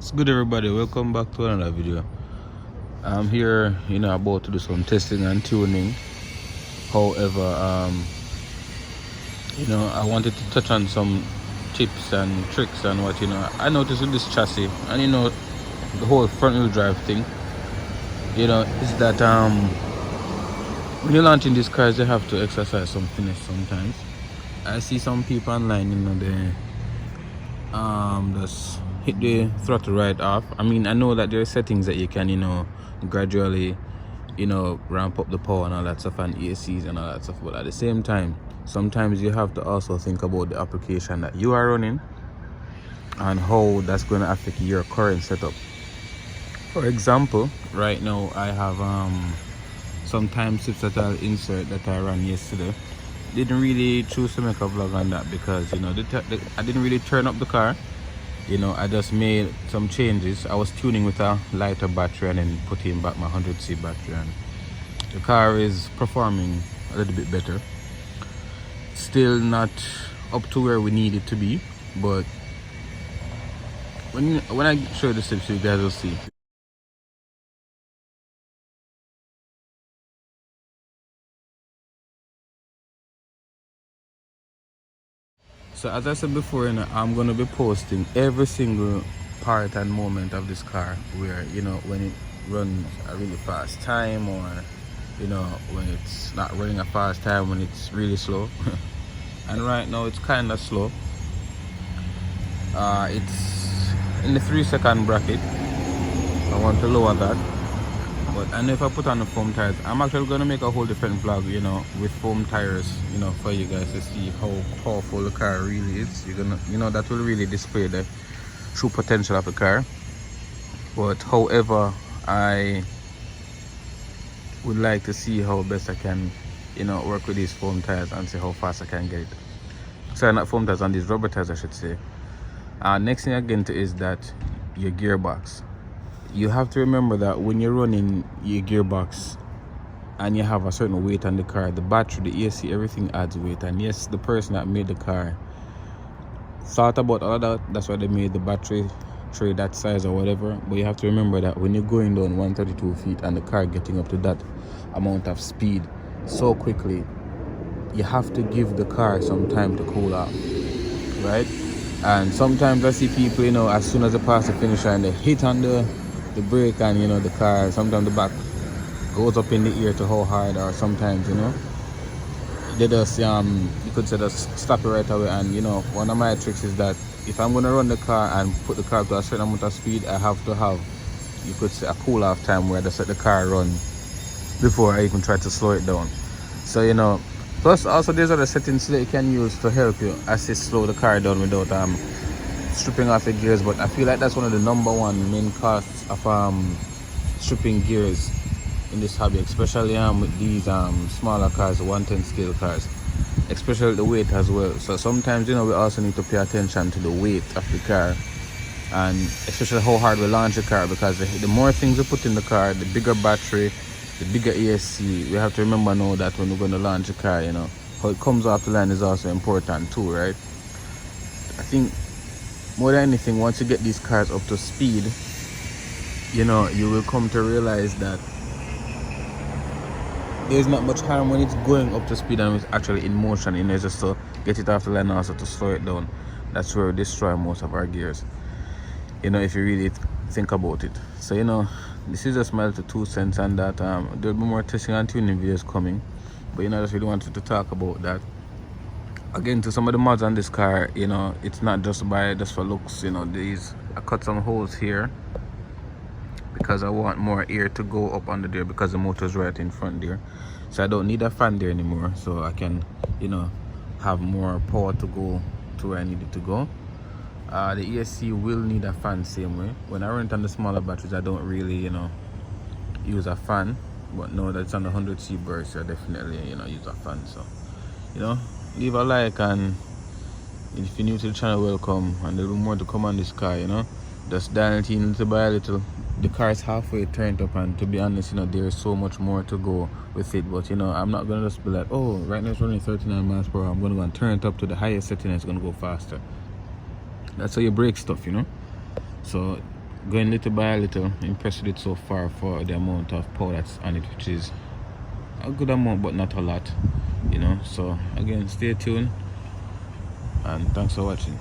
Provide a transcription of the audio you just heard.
What's good, everybody? Welcome back to another video. I'm here, about to do some testing and tuning. However, I wanted to touch on some tips and tricks and what I noticed with this chassis and the whole front wheel drive thing. Is that when you're launching these cars, you have to exercise some finesse sometimes. I see some people online, they just hit the throttle right off. I mean, I know that there are settings that you can gradually ramp up the power and all that stuff, and ACs and all that stuff, but at the same time sometimes you have to also think about the application that you are running and how that's going to affect your current setup. For example, right now I have some time slips that I'll insert that I ran yesterday. Didn't really choose to make a vlog on that because I didn't really turn up the car. I just made some changes. I was tuning with a lighter battery and then putting back my 100C battery, and the car is performing a little bit better. Still not up to where we need it to be, but when I show the steps, you guys will see. So as I said before, I'm gonna be posting every single part and moment of this car where when it runs a really fast time, or when it's not running a fast time, when it's really slow. And right now it's kind of slow. It's in the 3-second bracket. I want to lower that, but I know if I put on the foam tires, I'm actually going to make a whole different vlog with foam tires, for you guys to see how powerful the car really is. You're gonna that will really display the true potential of the car. But however, I would like to see how best I can work with these foam tires and see how fast I can get it. Sorry, not foam tires, on these rubber tires I should say. Next thing again is that your gearbox. You have to remember that when you're running your gearbox and you have a certain weight on the car, the battery, the AC, everything adds weight. And yes, the person that made the car thought about all of that. That's why they made the battery tray that size or whatever. But you have to remember that when you're going down 132 feet and the car getting up to that amount of speed so quickly, you have to give the car some time to cool off, right? And sometimes I see people, as soon as they pass the finisher and they hit on the brake, and the car, sometimes the back goes up in the air to how hard, or sometimes they just you could say just stop it right away. And one of my tricks is that if I'm going to run the car and put the car to a certain amount of speed, I have to have, you could say, a cool off time where I just let the car run before I even try to slow it down. So plus also there's other settings that you can use to help you assist slow the car down without stripping off the gears. But I feel like that's one of the #1 main costs of stripping gears in this hobby, especially with these smaller cars, 110 scale cars, especially the weight as well. So sometimes we also need to pay attention to the weight of the car, and especially how hard we launch the car, because the more things we put in the car, the bigger battery, the bigger ESC. We have to remember now that when we're going to launch a car, how it comes off the line is also important too, right? I think more than anything, once you get these cars up to speed, you will come to realize that there's not much harm when it's going up to speed and it's actually in motion. Just to get it off the line, also to slow it down. That's where we destroy most of our gears, if you really think about it. So this is just my little 2 cents on that. There'll be more testing and tuning videos coming, but I just really wanted to talk about that. Again, to some of the mods on this car, it's not just for looks. I cut some holes here because I want more air to go up under there, because the motor's right in front there. So I don't need a fan there anymore, so I can have more power to go to where I need it to go. The ESC will need a fan same way. When I run it on the smaller batteries, I don't really use a fan, but now that it's on the 100C burst, I definitely use a fan. So leave a like, and if you're new to the channel, welcome. And there'll be more to come on this car. Just dial it in little by little. The car is halfway turned up, and to be honest, there's so much more to go with it. But I'm not gonna just be like, oh, right now it's running 39 miles per hour, I'm gonna go and turn it up to the highest setting and it's gonna go faster. That's how you break stuff. So going little by little. Impressed with it so far for the amount of power that's on it, which is a good amount but not a lot, you know. So again, stay tuned and thanks for watching.